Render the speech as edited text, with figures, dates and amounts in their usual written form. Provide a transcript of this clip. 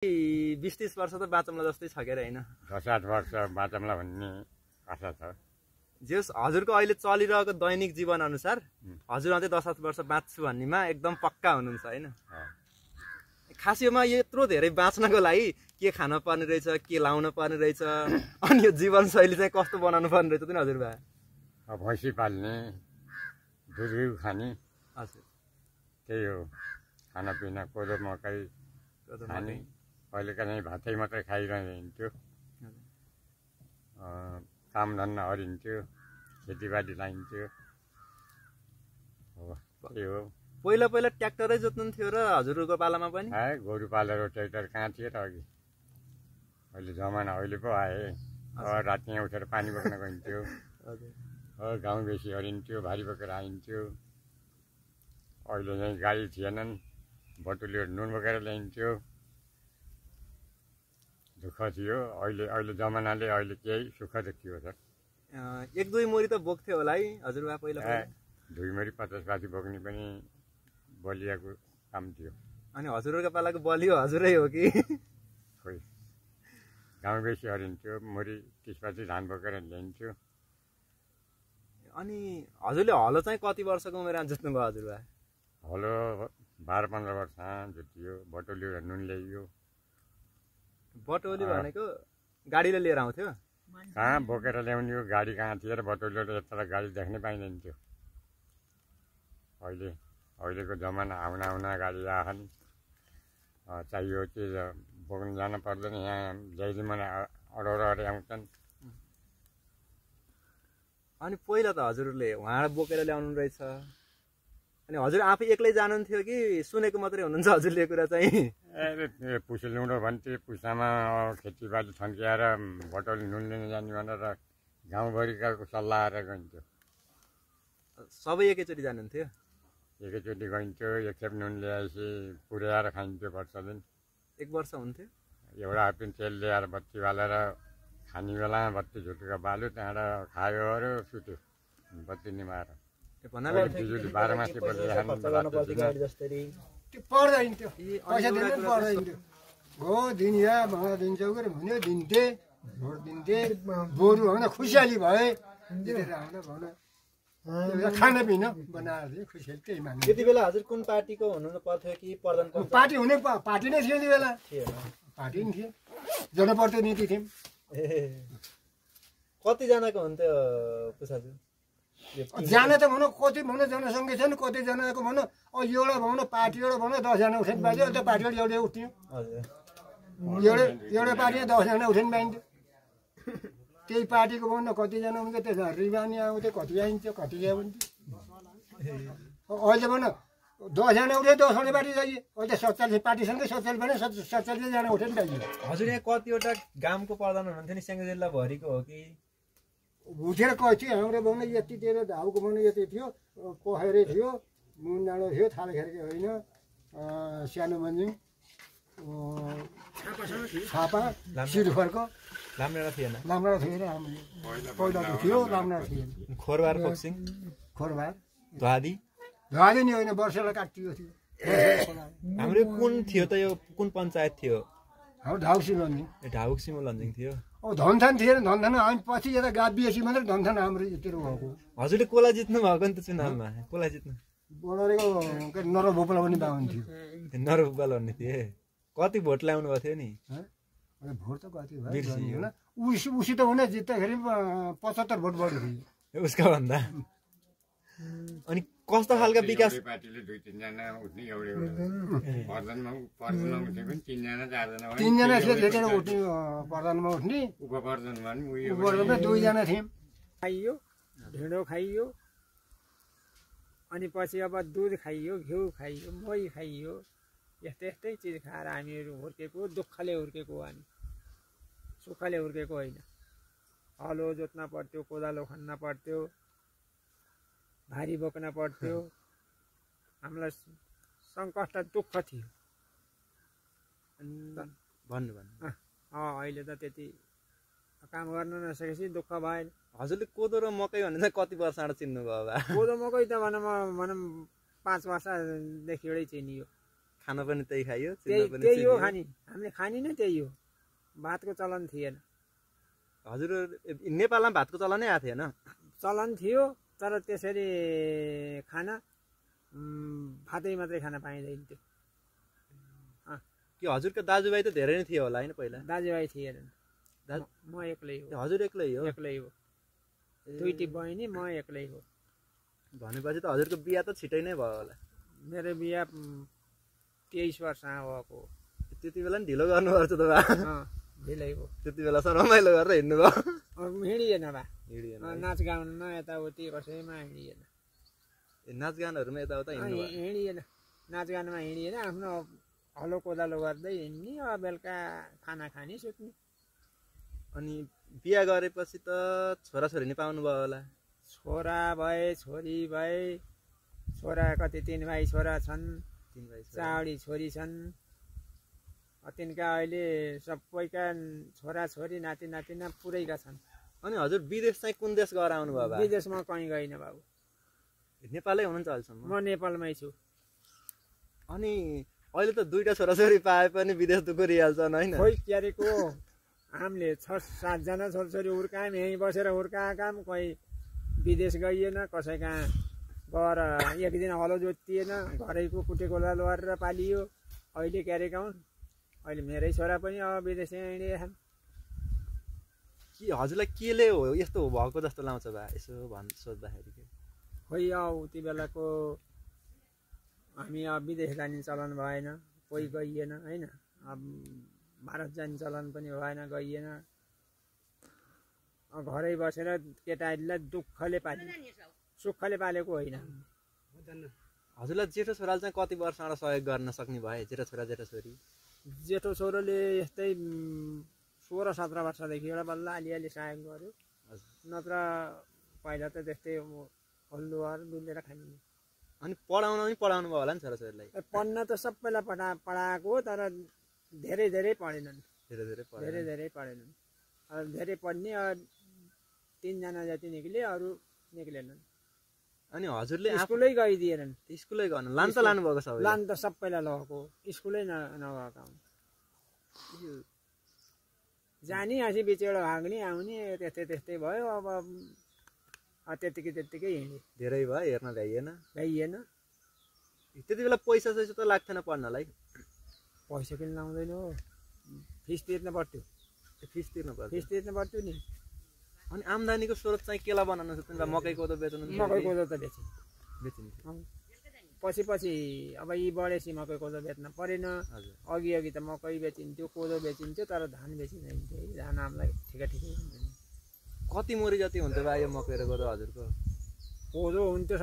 20-30 वर्ष त बाँचौँला जस्तै छ के हैन? 7-8 वर्ष बाँचौँला भन्ने आशा छ। जेस हजुरको अहिले चलिरहेको दैनिक जीवन अनुसार हजुर अझै 10-7 वर्ष बाँच्छु भन्नेमा एकदम पक्का हुनुहुन्छ हैन? खास योमा यत्रो धेरै बाँच्नको लागि के खान पर्ने रहेछ, के लाउन पर्ने रहेछ, अनि यो जीवनशैली चाहिँ कस्तो बनाउनु पर्ने रहेछ त हजुर बा? भैँसी पाल्ने, दुध घिउ खाने, हजुर त्यही हो। खानापिना कोदो मकै खाने, कहिलेकाहीँ भातै मात्रै खाइरहने हुन्थ्यो। कामधन्दा हरिन्थ्यो, खेतीबाली लाइन्थ्यो। हो त्यही हो। पहिला ट्र्याक्टरै जोत्नुहुन्थ्यो र हजुरको पालामा पनि? गोरु पालेर ट्र्याक्टर कहाँ थियो र अघि? अहिले जमाना अहिले पो आए। राति यहाँ उठेर पानी बोक्न गइन्थ्यो। गाउँ बेसी हरिन्थ्यो, भारी बोकेर आइन्थ्यो। अहिले चाहिँ गाडी थिएनन्, बटुलेर नुन बोकेर ल्याइन्थ्यो। दुःख थियो। अहिले जमानाले अहिले केही सुख देखियो सर। 1-2 मोरी त बोक्थ्यो होला है हजुरबा पहिला? 2 मोरी 50 पाथी बोक्ने पनि बलियाको काम थियो। अनि हजुरको पालाको बलियो हजुरै हो कि? खोइ गाउँ बेसी हरिन्थ्यो, मोरी 30 पाथी धान बोकेर ल्याइन्थ्यो। अनि हजुरले हलो चाहिँ कति वर्षको उमेरमा जोत्नुभयो हजुरबा? हलो 12-15 वर्ष जोतियो। बटुलेर नुन ल्याइयो। बटोली भनेको गाडीले लिएर आउँथ्यो? कहाँ बोकेर ल्याउने हो, गाडी कहाँ थियो र बटुलेर यता गाडी देख्नै पाइँदैन थियो। अहिलेको जमाना आउना गाडी आएछन्। चाहियो कि बोक्न जान पर्दैन, यहाँ ल्याइदिनु मलाई अडोर आउँछन्। अनि पहिला त हजुरले उहाँ बोकेर ल्याउनु रहेछ, अनि हजुर आफै एक्लै जानुहुन्थ्यो कि सुनेको मात्रै हुनुहुन्छ हजुरले कुरा चाहिँ? पुस ल्याउनु भन्थे, पुसामा खेतीबाली थन्किएर बटुली नुन लिन जाने भनेर गाउँभरिका सल्लाह गरेर गइन्थ्यो। सबै एकैचोटि जानुहुन्थ्यो? एकैचोटि गइन्थ्यो। एकखेप नुन ल्याएपछि पुर्याएर खाइन्थ्यो वर्ष दिन। 1 वर्ष हुन्थ्यो? एउटा हापिन तेल ल्याएर बत्ती बालेर खाने बेलामा बत्ती झुटुका बाल्यो, त्यहाँबाट खायो अरे सुत्यो बत्ती निमाएर। बिजुली 12 मासे बलिरहेको पर्दैन त्यो, पैसा दिनु पर्दैन त्यो। हो दिनिया मलाई दिन्छौ कि भन्यो, दिन्थे, भोट दिन्थे। गोरु होइन खुसियाली भए खानापिना बनाएर थिएँ, खुसियाली त्यही मान्नु। त्यति बेला हजुर कुन पार्टीको हुनु पर्थ्यो कि पर्दैन? पार्टी हुने पार्टी नै थियो नि बेला, पार्टी नि थियो, जनप्रतिनिधि थियौँ। कतिजनाको हुन्थ्यो पुसाजु? जाने त भनौँ कति भनौँ जनसङ्ख्या छैन, कतिजनाको भनौँ एउटा भनौँ पार्टी एउटा भनौँ 10 जना उठ्ने पाइयो, अन्त पार्टीबाट एउटै उठ्थ्यो। एउटै पार्टीमा 10 जना उठ्ने पाइन्थ्यो। त्यही पार्टीको भनौँ कतिजना हुन्थ्यो, त्यसमा रिबानी आउँथ्यो, कति आइन्थ्यो, कति आउँथ्यो। अहिले भनौँ 10 जना उठ्यो, 10 वटा पार्टी चाहियो। अहिले 47 पार्टीसँगै 47 भने 47 जना उठ्ने पाइयो। हजुर यहाँ कतिवटा गामको प्रधान हुनुहुन्थ्यो नि, स्याङ्जा जिल्लाभरिको हो कि? उठेर कति हाम्रो भनौँ यतितिर धाउको भनौँ यति थियो, पोखरे थियो, मुन डाँडो थियो, थालखेर्के होइन, सानो मन्जिङ, छापा, सिरुफरको लामडाँडा थिएन? लामडाँडा थिएन, पहिला त थियो, लामडाँडा थिएन। खोरबार, फोक्सिङ, खोरबार, धुवादी नि होइन, वर्षलाई काटिएको थियो। हाम्रो कुन थियो त यो, कुन पञ्चायत थियो? हाम्रो ढाउसी लन्जिङ। ढाउसीमा लन्जिङ थियो। धनथान थिएन, धनथान हामी पछि यता गाबिएसी मात्रै धनथान हाम्रो यतिर भएको। हजुरले कसलाई जित्नु भएको नि त चुनावमा? कसलाई जित्नु? बडारेको नरभोपला पनि बाहुन थियो। नरभोपला भन्ने थिए। कति भोट ल्याउनु भएको थियो नि? भोट त कति भयो होइन, उसी त हुने जित्दाखेरि 75 भोट बढी थियो उसका भन्दा। अनि कस्तो खालको विकास? पार्टीले 2-3 जना उठ्ने, एउटै प्रधानमा पनि 3 जना 4 जना 3 जना थियो, त्यतिखेर उठ्ने प्रधानमा उठ्ने, उपप्रधानमा पनि 2 जना थियौँ। खाइयो, ढिँडो खाइयो, अनि पछि अब दुध खाइयो, घिउ खाइयो, मही खाइयो। यस्तै चिज खाएर हामीहरू हुर्केको, दुःखले हुर्केको हो हामी, सुखले हुर्केको होइन। हलो जोत्न पर्थ्यो, कोदालो खन्न पर्थ्यो, भारी बोक्न पर्थ्यो, हामीलाई सङ्कष्ट दुःख थियो। भन्नु अहिले त त्यति काम गर्न नसकेपछि दुःख भएन। हजुरले कोदो र मकै भने चाहिँ कति वर्षबाट चिन्नुभयो? कोदो मकै त भनौँ 5 वर्षदेखि एउटै चिनियो। खान पनि त्यही खाइयो, त्यही हो खाने, हामीले खाने नै त्यही हो। भातको चलन थिएन। हजुर नेपालमा भातको चलनै आएको थिएन? चलन थियो, तर त्यसरी खाना भातै मात्रै खान पाइँदैन थियो। कि हजुरको दाजुभाइ त धेरै नै थियो होला होइन पहिला? दाजुभाइ थिएनन्, म एक्लै हो। हजुर एक्लै हो? एक्लै हो, दुईटी बहिनी, म एक्लै हो। भनेपछि त हजुरको बिहा त छिटै नै भयो होला? मेरो बिहा 23 वर्षमा भएको। त्यति बेला नि ढिलो गर्नुपर्छ त बा? ढिलै हो। त्यति बेलासम्म रमाइलो गरेर हिँड्नु भयो? हिँडिएन बा, हिँडिएन, नाचगानमा यताउति कसैमा हिँडिएन। नाचगानहरूमा यताउता हिँडिएन, नाचगानमा हिँडिएन। आफ्नो हलो कोदालो गर्दै हिँड्ने, बेलुका खाना खाने, सुत्ने। अनि बिहा गरेपछि त छोराछोरी नै पाउनु भयो होला? छोरा भए, छोरी भए। छोरा कति 3 भाइ छोरा छन्, 4 छोरी छन्। तिनका अहिले सबैका छोरा छोरी नाति नातिना पुरैका छन्। अनि हजुर विदेश चाहिँ कुन देश गएर आउनु भयो? विदेशमा कहीँ गइन बाबु, नेपालै हुनुहुन्छ अहिलेसम्म? म नेपालमै छु। अनि अहिले त 2टा छोराछोरी पाए पनि विदेश दुःख रिहाल्छन् होइन? खोइ क्यारेको हामीले 6-7 जना छोराछोरी हुर्कायौँ, यहीँ बसेर हुर्काएका। कोही विदेश गइएन, कसै कहाँ गएर एक दिन हलो जोतिएन, घरैको कुटेको लाल गरेर पालियो। अहिले क्यारेका हुन्। अहिले मेरै छोरा पनि अब विदेश हिँडिरहेछन्। कि हजुरलाई केले हो यस्तो भएको जस्तो लाउँछ बा यसो सोच्दाखेरि? खोइ उति बेलाको हामी अब विदेश जाने चलन भएन, कोही गइएन होइन। अब भारत जाने चलन पनि भएन, गइएन। घरै बसेर केटाहरूलाई दुःखले पाल्यो, सुखले पालेको होइन। हजुरलाई जेठो छोराले चाहिँ कति वर्षबाट सहयोग गर्न सक्ने भए? जेठो छोरा जेठो छोरी? जेठो छोरोले यस्तै 16-17 वर्षदेखि एउटा बल्ल अलिअलि सहयोग गर्यो। नत्र पहिला त त्यस्तै हल्लुवार डुलेर खाने। अनि पढाउनु भयो होला नि छोराछोरीलाई? पढ्न त सबैलाई पढाएको, तर धेरै पढेनन्। धेरै पढेनन्। धेरै पढ्ने 3 जना जति निक्ले, अरू निक्लेनन्। अनि हजुरले स्कुलै गइदिएनन्? स्कुलै गर्नु लान त लानुभएको सबै? लान त सबैलाई लगेको, स्कुलै नगएका हुन्। जाने हाँसी बिचबाट भाग्ने आउने त्यस्तै भयो। अब त्यत्तिकै हिँडे। धेरै भयो, हेर्न भ्याइएन। त्यति बेला पैसा त लाग्थेन पढ्नलाई? पैसा किन लाउँदैन हो, फिस तिर्न पर्थ्यो। फिस तिर्न पर्थ्यो नि। अनि आम्दानीको स्रोत चाहिँ केलाई बनाउनु सक्छ? मकै कोदो बेच्नु? मकै कोदो त बेचिन्थ्यो। पछि अब यी बढेपछि मकै कोदो बेच्न परेन। अघि त मकै बेचिन्थ्यो, कोदो बेचिन्थ्यो, तर धान बेचिँदैन थियो। धान हामीलाई ठिकै कति मोरी जति हुन्थ्यो बा यो मकै र कोदो हजुरको? कोदो हुन्थ्यो